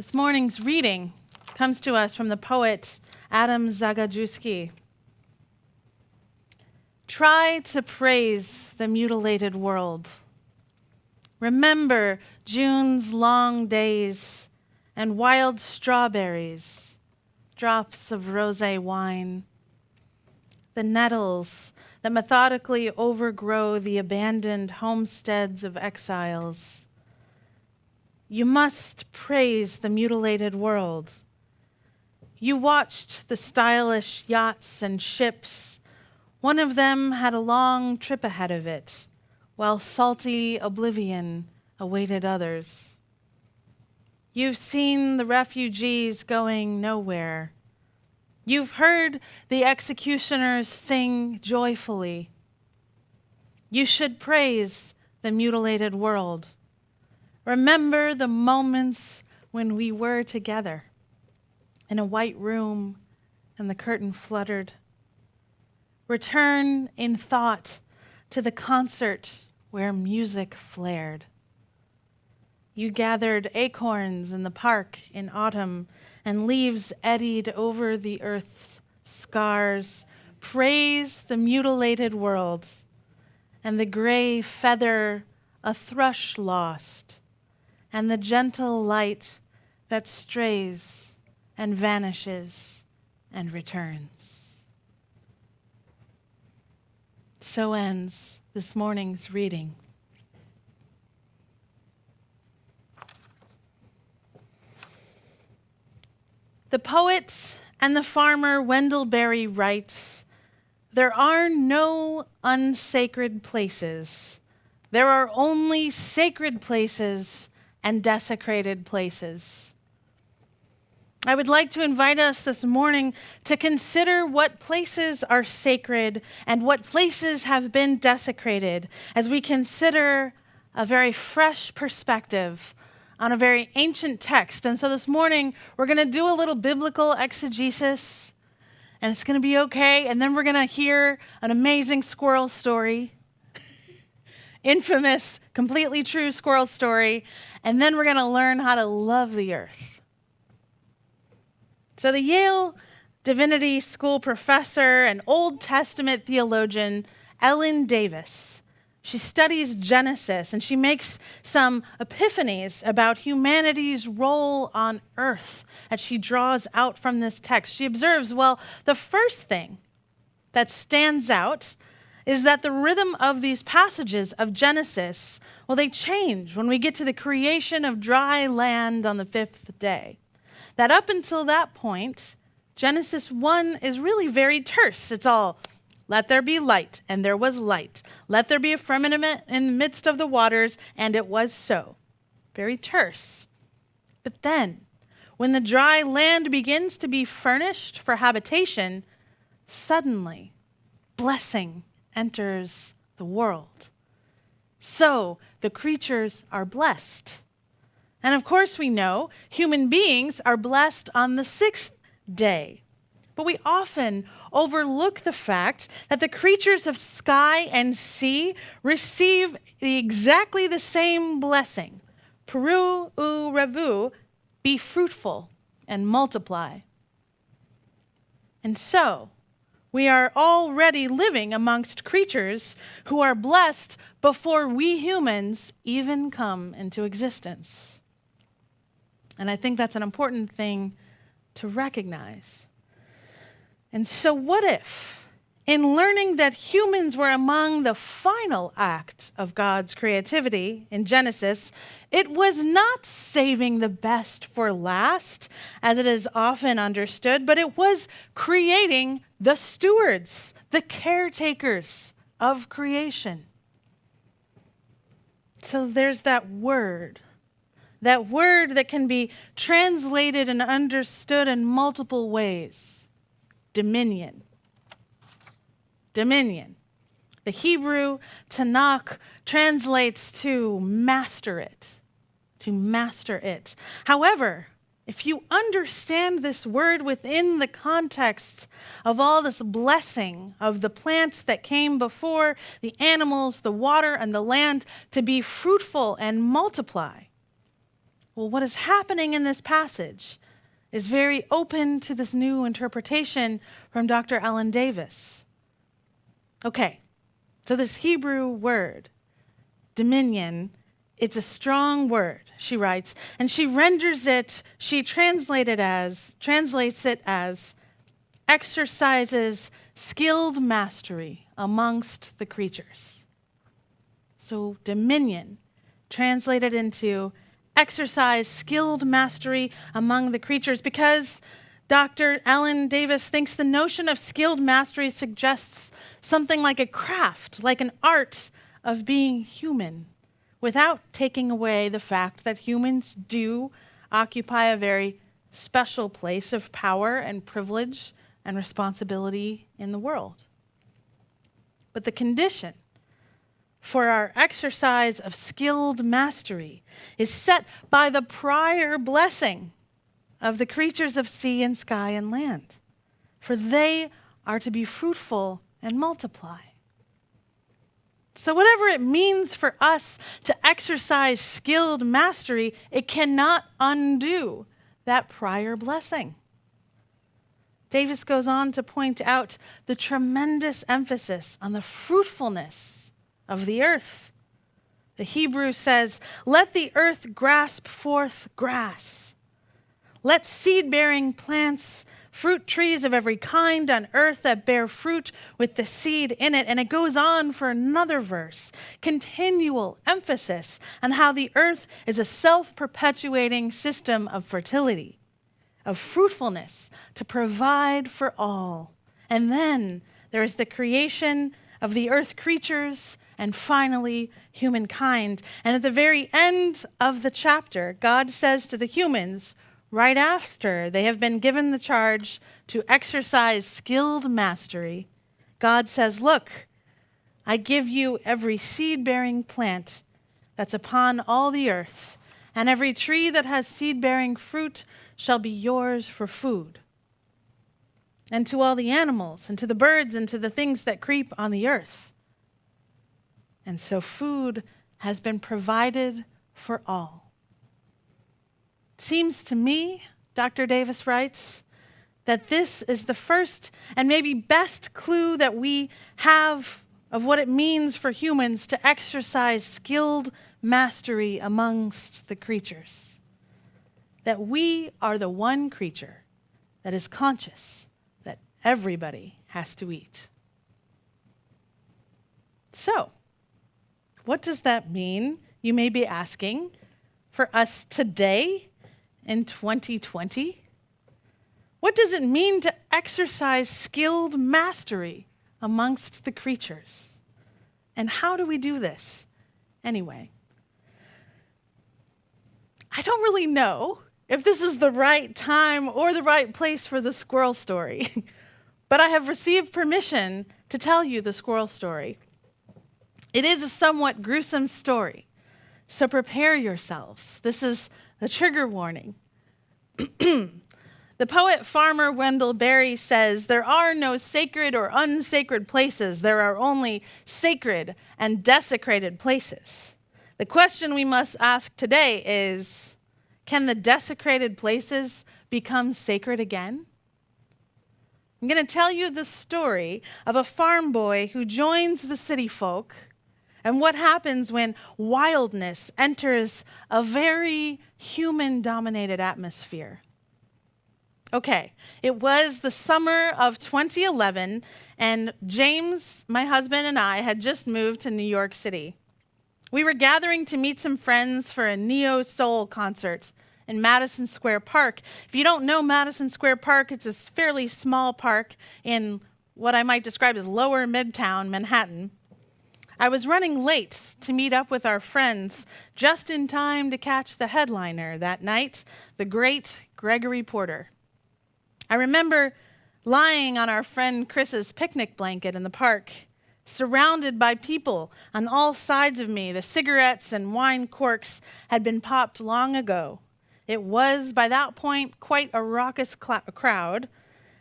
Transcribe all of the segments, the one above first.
This morning's reading comes to us from the poet Adam Zagajewski. Try to praise the mutilated world. Remember June's long days and wild strawberries, drops of rosé wine, the nettles that methodically overgrow the abandoned homesteads of exiles. You must praise the mutilated world. You watched the stylish yachts and ships. One of them had a long trip ahead of it, while salty oblivion awaited others. You've seen the refugees going nowhere. You've heard the executioners sing joyfully. You should praise the mutilated world. Remember the moments when we were together in a white room and the curtain fluttered. Return in thought to the concert where music flared. You gathered acorns in the park in autumn and leaves eddied over the earth's scars. Praise the mutilated world and the gray feather a thrush lost, and the gentle light that strays and vanishes and returns. So ends this morning's reading. The poet and the farmer Wendell Berry writes, "There are no unsacred places. There are only sacred places and desecrated places." I would like to invite us this morning to consider what places are sacred and what places have been desecrated as we consider a very fresh perspective on a very ancient text. And so this morning, we're going to do a little biblical exegesis, and it's going to be okay. And then we're going to hear an amazing squirrel story, infamous, completely true squirrel story. And then we're going to learn how to love the earth. So the Yale Divinity School professor and Old Testament theologian, Ellen Davis, she studies Genesis and she makes some epiphanies about humanity's role on earth that she draws out from this text. She observes, well, the first thing that stands out is that the rhythm of these passages of Genesis, well, they change when we get to the creation of dry land on the fifth day. That up until that point, Genesis 1 is really very terse. It's all, let there be light, and there was light. Let there be a firmament in the midst of the waters, and it was so. Very terse. But then, when the dry land begins to be furnished for habitation, suddenly, blessing enters the world. So the creatures are blessed. And of course we know human beings are blessed on the sixth day. But we often overlook the fact that the creatures of sky and sea receive exactly the same blessing. Peru u revu, be fruitful and multiply. And so, we are already living amongst creatures who are blessed before we humans even come into existence. And I think that's an important thing to recognize. And so what if, in learning that humans were among the final act of God's creativity in Genesis, it was not saving the best for last, as it is often understood, but it was creating the stewards, the caretakers of creation. So there's that word that can be translated and understood in multiple ways. Dominion. Dominion. The Hebrew Tanakh translates to master it. To master it. However, if you understand this word within the context of all this blessing of the plants that came before, the animals, the water, and the land, to be fruitful and multiply, Well, what is happening in this passage is very open to this new interpretation from Dr. Ellen Davis. Okay, so this Hebrew word, dominion, it's a strong word, she writes, and she translates it as exercises skilled mastery amongst the creatures. So dominion, translated into exercise skilled mastery among the creatures, because Dr. Ellen Davis thinks the notion of skilled mastery suggests something like a craft, like an art of being human, without taking away the fact that humans do occupy a very special place of power and privilege and responsibility in the world. But the condition for our exercise of skilled mastery is set by the prior blessing of the creatures of sea and sky and land, for they are to be fruitful and multiply. So whatever it means for us to exercise skilled mastery, it cannot undo that prior blessing. Davis goes on to point out the tremendous emphasis on the fruitfulness of the earth. The Hebrew says, "Let the earth grasp forth grass. Let seed-bearing plants, fruit trees of every kind on earth that bear fruit with the seed in it." And it goes on for another verse, continual emphasis on how the earth is a self-perpetuating system of fertility, of fruitfulness, to provide for all. And then there is the creation of the earth creatures, and finally, humankind. And at the very end of the chapter, God says to the humans, right after they have been given the charge to exercise skilled mastery, God says, "Look, I give you every seed-bearing plant that's upon all the earth, and every tree that has seed-bearing fruit shall be yours for food. And to all the animals, and to the birds, and to the things that creep on the earth." And so food has been provided for all. It seems to me, Dr. Davis writes, that this is the first and maybe best clue that we have of what it means for humans to exercise skilled mastery amongst the creatures. That we are the one creature that is conscious that everybody has to eat. So, what does that mean, you may be asking, for us today in 2020? What does it mean to exercise skilled mastery amongst the creatures? And how do we do this anyway? I don't really know if this is the right time or the right place for the squirrel story, but I have received permission to tell you the squirrel story. It is a somewhat gruesome story, so prepare yourselves. This is a trigger warning. The poet farmer Wendell Berry says, "There are no sacred or unsacred places. There are only sacred and desecrated places." The question we must ask today is, can the desecrated places become sacred again? I'm going to tell you the story of a farm boy who joins the city folk and what happens when wildness enters a very human-dominated atmosphere. Okay, it was the summer of 2011, and James, my husband, and I had just moved to New York City. We were gathering to meet some friends for a neo-soul concert in Madison Square Park. If you don't know Madison Square Park, it's a fairly small park in what I might describe as lower Midtown Manhattan. I was running late to meet up with our friends, just in time to catch the headliner that night, the great Gregory Porter. I remember lying on our friend Chris's picnic blanket in the park, surrounded by people on all sides of me. The cigarettes and wine corks had been popped long ago. It was, by that point, quite a raucous crowd,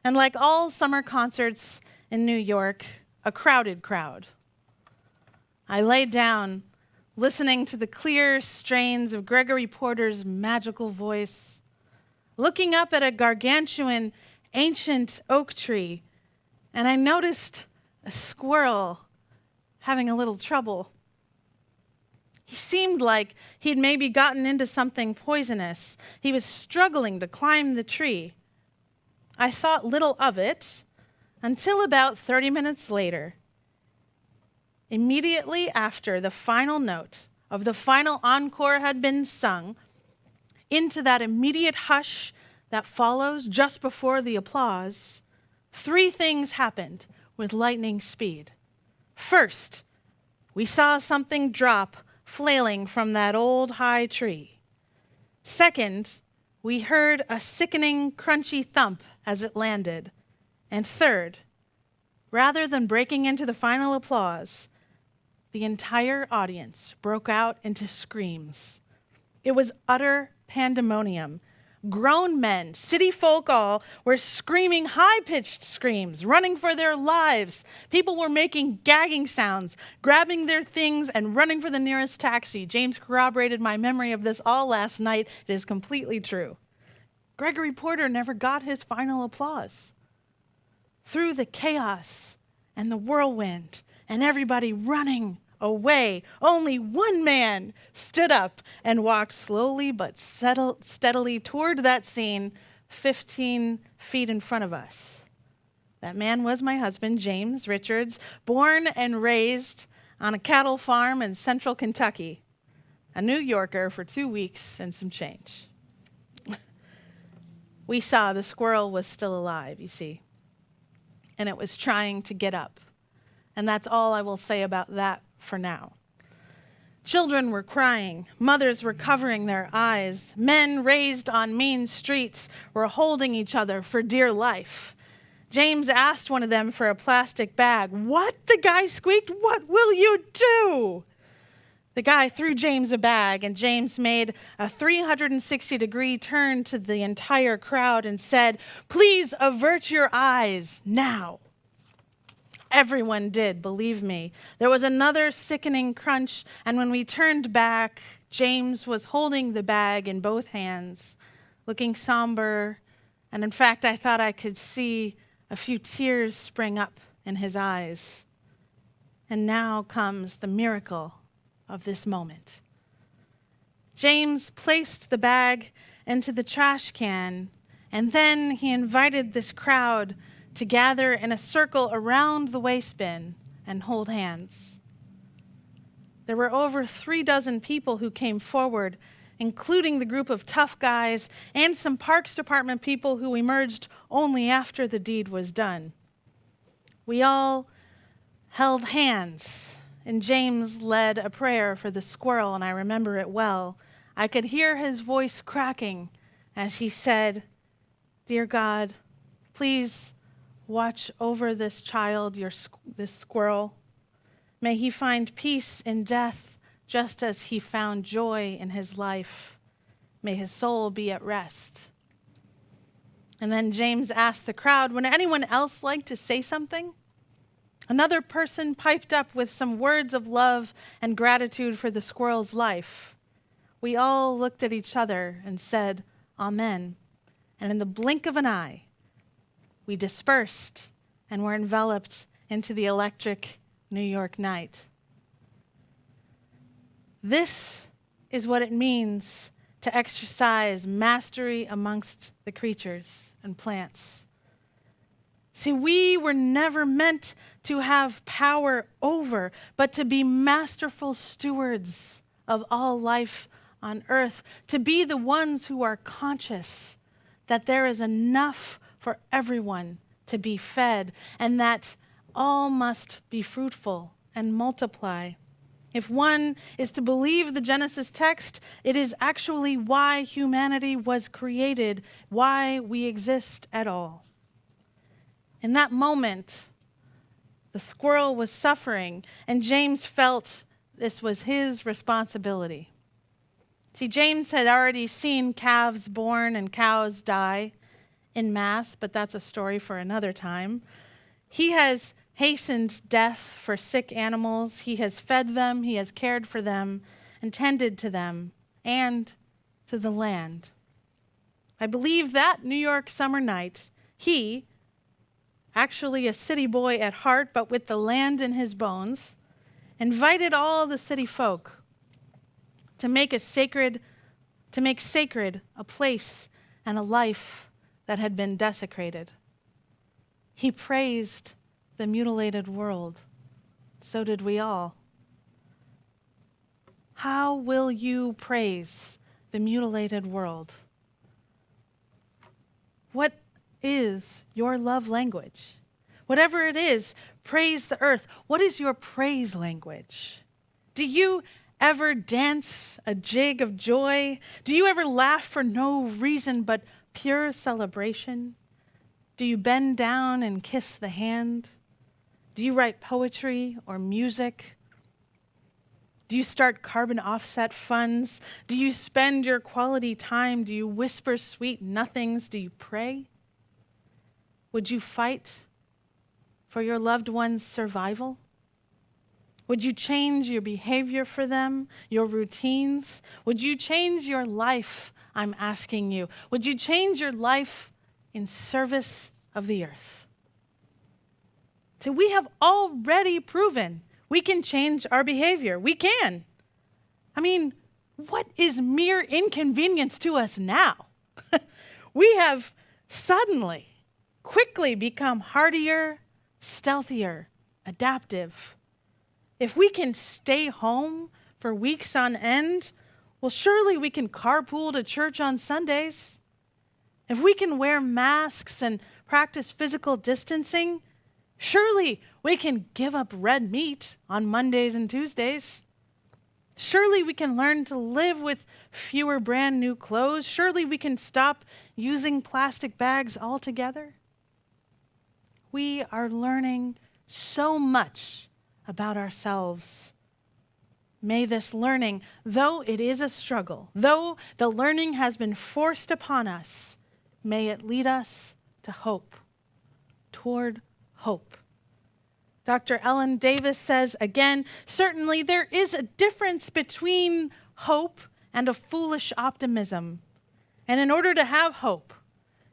and like all summer concerts in New York, a crowded crowd. I lay down, listening to the clear strains of Gregory Porter's magical voice, looking up at a gargantuan ancient oak tree, and I noticed a squirrel having a little trouble. He seemed like he'd maybe gotten into something poisonous. He was struggling to climb the tree. I thought little of it until about 30 minutes later. Immediately after the final note of the final encore had been sung, into that immediate hush that follows just before the applause, 3 things happened with lightning speed. First, we saw something drop flailing from that old high tree. Second, we heard a sickening, crunchy thump as it landed. And third, rather than breaking into the final applause, the entire audience broke out into screams. It was utter pandemonium. Grown men, city folk all, were screaming high-pitched screams, running for their lives. People were making gagging sounds, grabbing their things, and running for the nearest taxi. James corroborated my memory of this all last night. It is completely true. Gregory Porter never got his final applause. Through the chaos and the whirlwind and everybody running away, only one man stood up and walked slowly but steadily toward that scene 15 feet in front of us. That man was my husband, James Richards, born and raised on a cattle farm in central Kentucky, a New Yorker for 2 weeks and some change. We saw the squirrel was still alive, you see, and it was trying to get up. And that's all I will say about that for now. Children were crying. Mothers were covering their eyes. Men raised on mean streets were holding each other for dear life. James asked one of them for a plastic bag. "What?" the guy squeaked. "What will you do?" The guy threw James a bag, and James made a 360-degree turn to the entire crowd and said, "Please avert your eyes now." Everyone did, believe me. There was another sickening crunch, and when we turned back, James was holding the bag in both hands, looking somber, and in fact, I thought I could see a few tears spring up in his eyes. And now comes the miracle of this moment. James placed the bag into the trash can, and then he invited this crowd to gather in a circle around the waste bin and hold hands. There were over 36 people who came forward, including the group of tough guys and some Parks Department people who emerged only after the deed was done. We all held hands, and James led a prayer for the squirrel, and I remember it well. I could hear his voice cracking as he said, "Dear God, please watch over this child, this squirrel. May he find peace in death just as he found joy in his life. May his soul be at rest." And then James asked the crowd, "Would anyone else like to say something?" Another person piped up with some words of love and gratitude for the squirrel's life. We all looked at each other and said, "Amen." And in the blink of an eye, we dispersed and were enveloped into the electric New York night. This is what it means to exercise mastery amongst the creatures and plants. See, we were never meant to have power over, but to be masterful stewards of all life on earth, to be the ones who are conscious that there is enough for everyone to be fed, and that all must be fruitful and multiply. If one is to believe the Genesis text, it is actually why humanity was created, why we exist at all. In that moment, the squirrel was suffering, and James felt this was his responsibility. See, James had already seen calves born and cows die in mass, but that's a story for another time. He has hastened death for sick animals. He has fed them, he has cared for them, and tended to them and to the land. I believe that New York summer night, he, actually a city boy at heart, but with the land in his bones, invited all the city folk to make sacred a place and a life that had been desecrated. He praised the mutilated world. So did we all. How will you praise the mutilated world? What is your love language? Whatever it is, praise the earth. What is your praise language? Do you ever dance a jig of joy? Do you ever laugh for no reason but pure celebration? Do you bend down and kiss the hand? Do you write poetry or music? Do you start carbon offset funds? Do you spend your quality time? Do you whisper sweet nothings? Do you pray? Would you fight for your loved one's survival? Would you change your behavior for them, your routines? Would you change your life, I'm asking you? Would you change your life in service of the earth? So we have already proven we can change our behavior. We can. I mean, what is mere inconvenience to us now? We have suddenly, quickly become hardier, stealthier, adaptive. If we can stay home for weeks on end, well, surely we can carpool to church on Sundays. If we can wear masks and practice physical distancing, surely we can give up red meat on Mondays and Tuesdays. Surely we can learn to live with fewer brand new clothes. Surely we can stop using plastic bags altogether. We are learning so much about ourselves. May this learning, though it is a struggle, though the learning has been forced upon us, may it lead us to hope, toward hope. Dr. Ellen Davis says again, certainly there is a difference between hope and a foolish optimism. And in order to have hope,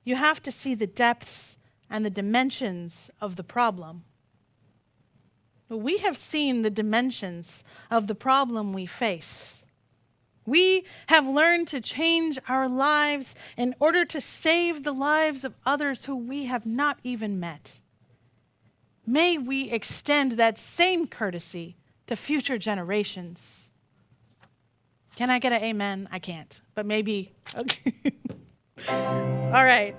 you have to see the depths and the dimensions of the problem. We have seen the dimensions of the problem we face. We have learned to change our lives in order to save the lives of others who we have not even met. May we extend that same courtesy to future generations. Can I get an amen? I can't, but maybe. Okay. All right.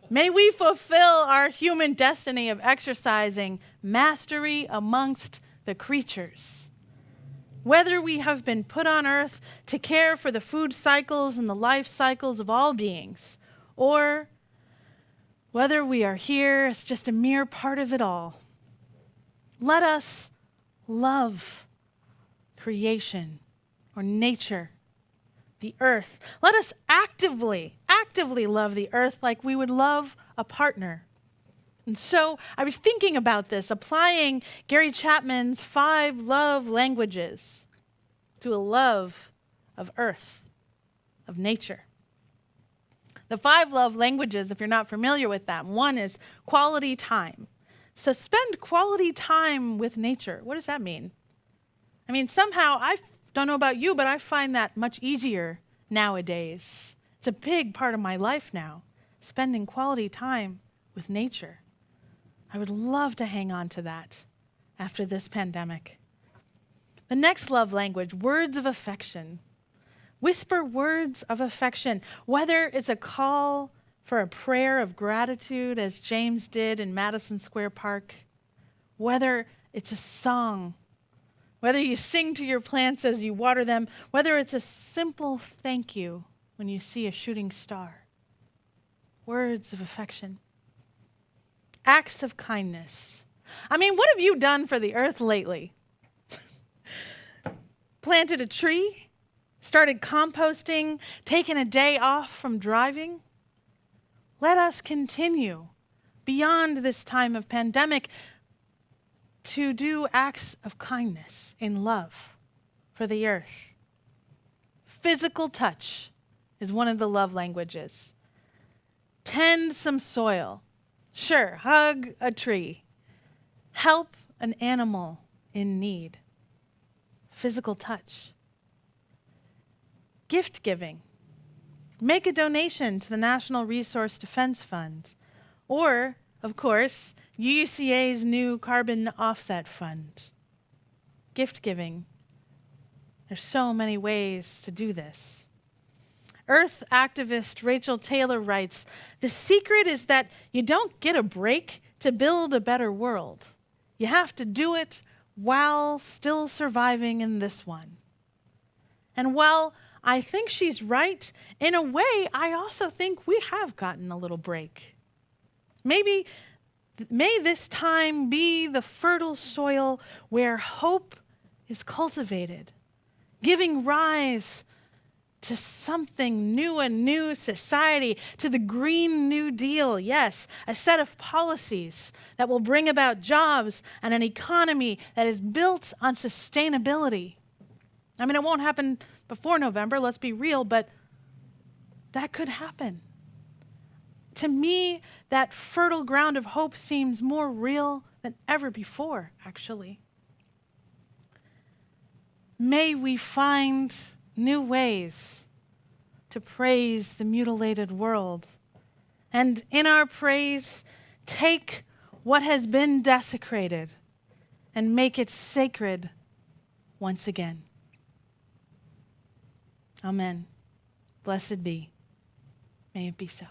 May we fulfill our human destiny of exercising mastery amongst the creatures. Whether we have been put on earth to care for the food cycles and the life cycles of all beings, or whether we are here as just a mere part of it all, let us love creation or nature, the earth. Let us actively love the earth like we would love a partner. And so I was thinking about this, applying Gary Chapman's 5 love languages to a love of earth, of nature. The 5 love languages, if you're not familiar with them, one is quality time. So spend quality time with nature. What does that mean? I mean, somehow, I don't know about you, but I find that much easier nowadays. It's a big part of my life now, spending quality time with nature. I would love to hang on to that after this pandemic. The next love language, words of affection. Whisper words of affection, whether it's a call for a prayer of gratitude, as James did in Madison Square Park, whether it's a song, whether you sing to your plants as you water them, whether it's a simple thank you when you see a shooting star. Words of affection. Acts of kindness. I mean, what have you done for the earth lately? Planted a tree? Started composting? Taken a day off from driving? Let us continue beyond this time of pandemic to do acts of kindness in love for the earth. Physical touch is one of the love languages. Tend some soil. Sure, hug a tree. Help an animal in need. Physical touch. Gift giving. Make a donation to the National Resource Defense Fund. Or, of course, UUCA's new carbon offset fund. Gift giving. There's so many ways to do this. Earth activist Rachel Taylor writes, "The secret is that you don't get a break to build a better world. You have to do it while still surviving in this one." And while I think she's right, in a way, I also think we have gotten a little break. May this time be the fertile soil where hope is cultivated, giving rise to something new, a new society, to the Green New Deal. Yes, a set of policies that will bring about jobs and an economy that is built on sustainability. I mean, it won't happen before November, let's be real, but that could happen. To me, that fertile ground of hope seems more real than ever before, actually. May we find new ways to praise the mutilated world, and in our praise, take what has been desecrated and make it sacred once again. Amen. Blessed be. May it be so.